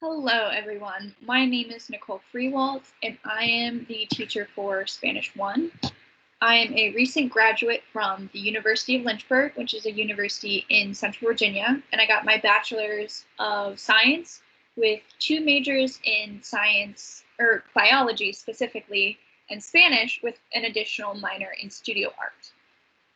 Hello, everyone. My name is Nicole Freewalt, and I am the teacher for Spanish 1. I am a recent graduate from the University of Lynchburg, which is a university in Central Virginia, and I got my bachelor's of science with 2 majors in science, or biology specifically, and Spanish with an additional minor in studio art.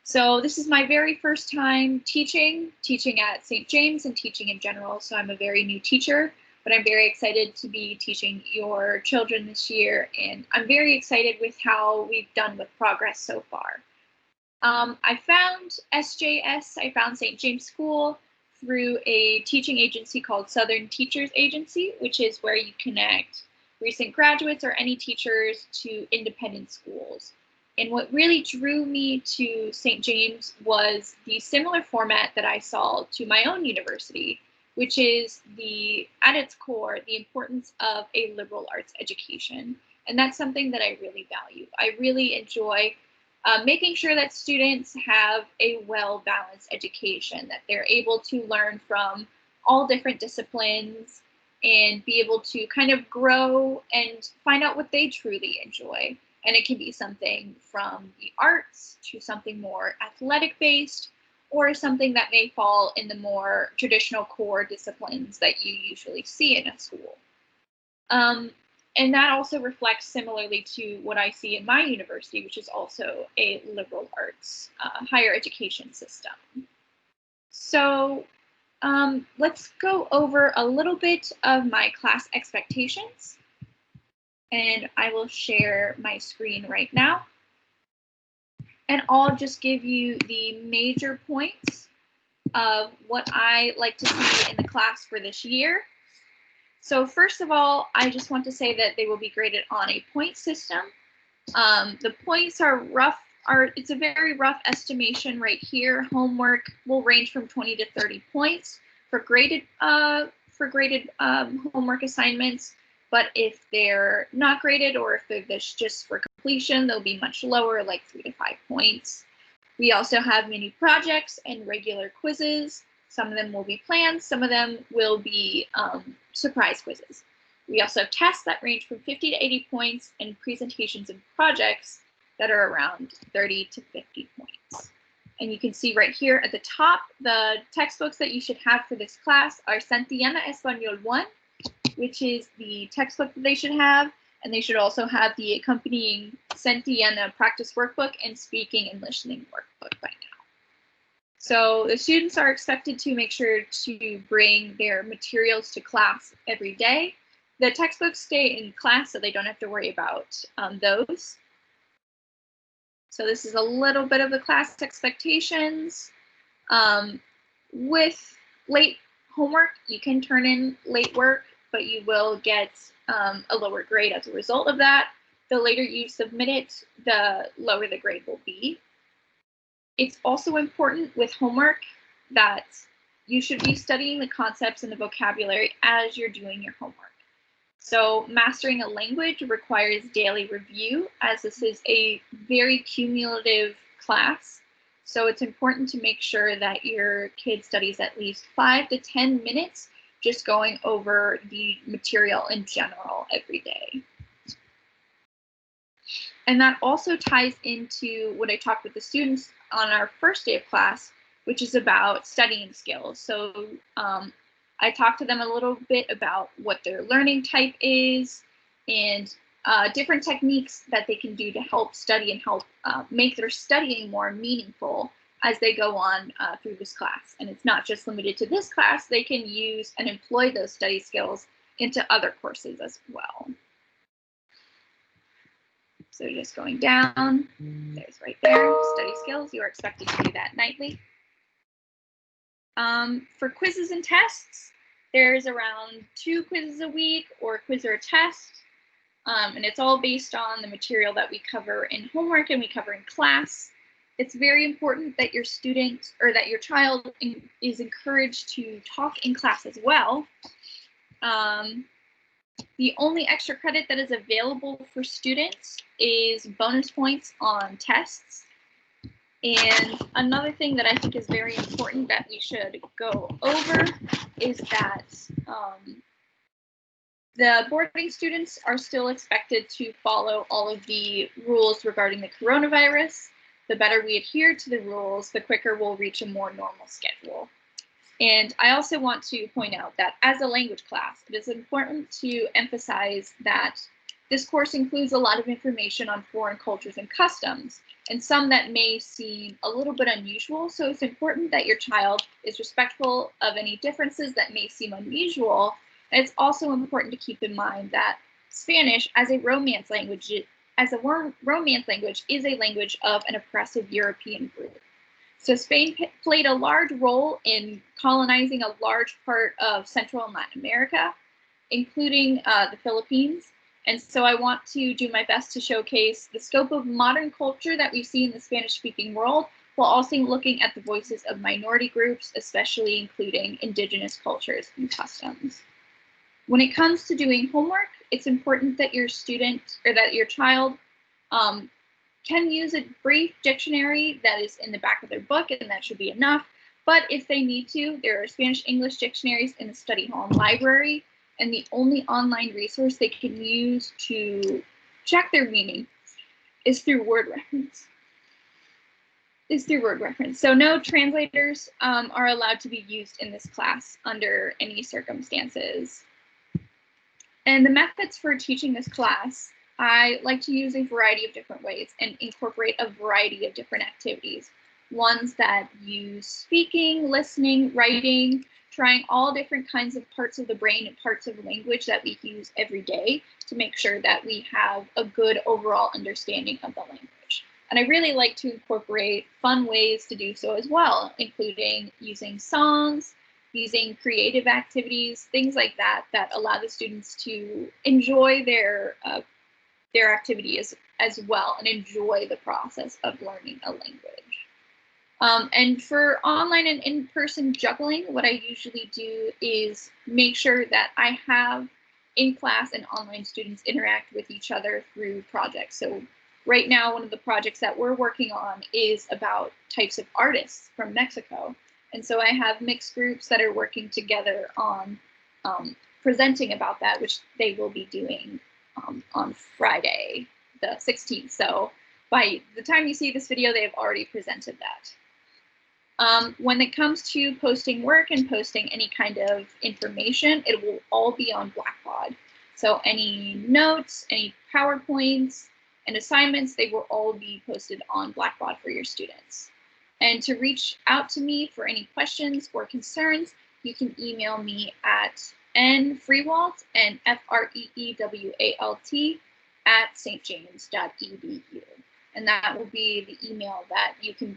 So this is my very first time teaching at St. James and teaching in general, so I'm a very new teacher, but I'm very excited to be teaching your children this year, and I'm very excited with how we've done with progress so far. I found SJS, I found St. James School through a teaching agency called Southern Teachers Agency, which is where you connect recent graduates or any teachers to independent schools. And what really drew me to St. James was the similar format that I saw to my own university, which is at its core, the importance of a liberal arts education. And that's something that I really value. I really enjoy making sure that students have a well-balanced education, that they're able to learn from all different disciplines and be able to kind of grow and find out what they truly enjoy. And it can be something from the arts to something more athletic-based, or something that may fall in the more traditional core disciplines that you usually see in a school. And that also reflects similarly to what I see in my university, which is also a liberal arts higher education system. So let's go over a little bit of my class expectations. And I will share my screen right now. And I'll just give you the major points of what I like to see in the class for this year. So first of all, I just want to say that they will be graded on a point system. The points are rough. It's a very rough estimation right here. Homework will range from 20 to 30 points for graded homework assignments. But if they're not graded or if they're just for completion, they'll be much lower, like 3 to 5 points. We also have mini projects and regular quizzes. Some of them will be planned, some of them will be surprise quizzes. We also have tests that range from 50 to 80 points and presentations and projects that are around 30 to 50 points. And you can see right here at the top, the textbooks that you should have for this class are Santillana Español 1, which is the textbook that they should have, and they should also have the accompanying Santillana practice workbook and speaking and listening workbook by now. So the students are expected to make sure to bring their materials to class every day. The textbooks stay in class, so they don't have to worry about those. So this is a little bit of the class expectations. With late homework, you can turn in late work, but you will get a lower grade as a result of that. The later you submit it, the lower the grade will be. It's also important with homework that you should be studying the concepts and the vocabulary as you're doing your homework. So mastering a language requires daily review, as this is a very cumulative class. So it's important to make sure that your kid studies at least 5 to 10 minutes just going over the material in general every day. And that also ties into what I talked with the students on our first day of class, which is about studying skills. So I talked to them a little bit about what their learning type is and different techniques that they can do to help study and help make their studying more meaningful as they go on through this class. And it's not just limited to this class, they can use and employ those study skills into other courses as well. So just going down, there's right there, study skills. You are expected to do that nightly. For quizzes and tests, there's around 2 quizzes a week or a quiz or a test. And it's all based on the material that we cover in homework and we cover in class. It's very important that your student or that your child is encouraged to talk in class as well. The only extra credit that is available for students is bonus points on tests. And another thing that I think is very important that we should go over is that The boarding students are still expected to follow all of the rules regarding the coronavirus. The better we adhere to the rules, the quicker we'll reach a more normal schedule. And I also want to point out that as a language class, it is important to emphasize that this course includes a lot of information on foreign cultures and customs, and some that may seem a little bit unusual. So it's important that your child is respectful of any differences that may seem unusual. And it's also important to keep in mind that Spanish as a Romance language is a language of an oppressive European group. So Spain played a large role in colonizing a large part of Central and Latin America, including the Philippines. And so I want to do my best to showcase the scope of modern culture that we see in the Spanish-speaking world, while also looking at the voices of minority groups, especially including indigenous cultures and customs. When it comes to doing homework, it's important that your student or that your child can use a brief dictionary that is in the back of their book, and that should be enough. But if they need to, there are Spanish-English dictionaries in the study hall and library, and the only online resource they can use to check their meaning is through word reference. So no translators are allowed to be used in this class under any circumstances. And the methods for teaching this class, I like to use a variety of different ways and incorporate a variety of different activities. Ones that use speaking, listening, writing, trying all different kinds of parts of the brain and parts of language that we use every day to make sure that we have a good overall understanding of the language. And I really like to incorporate fun ways to do so as well, including using songs, using creative activities, things like that, that allow the students to enjoy their activity as well and enjoy the process of learning a language. And for online and in-person juggling, what I usually do is make sure that I have in-class and online students interact with each other through projects. So right now, one of the projects that we're working on is about types of artists from Mexico. And so I have mixed groups that are working together on presenting about that, which they will be doing on Friday, the 16th. So by the time you see this video, they have already presented that. When it comes to posting work and posting any kind of information, it will all be on Blackboard. So any notes, any PowerPoints, and assignments, they will all be posted on Blackboard for your students. And to reach out to me for any questions or concerns, you can email me at nfreewalt, and FREEWALT, at stjames.edu. And that will be the email that you can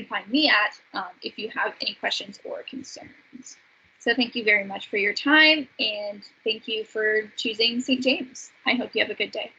find me at if you have any questions or concerns. So thank you very much for your time, and thank you for choosing St. James. I hope you have a good day.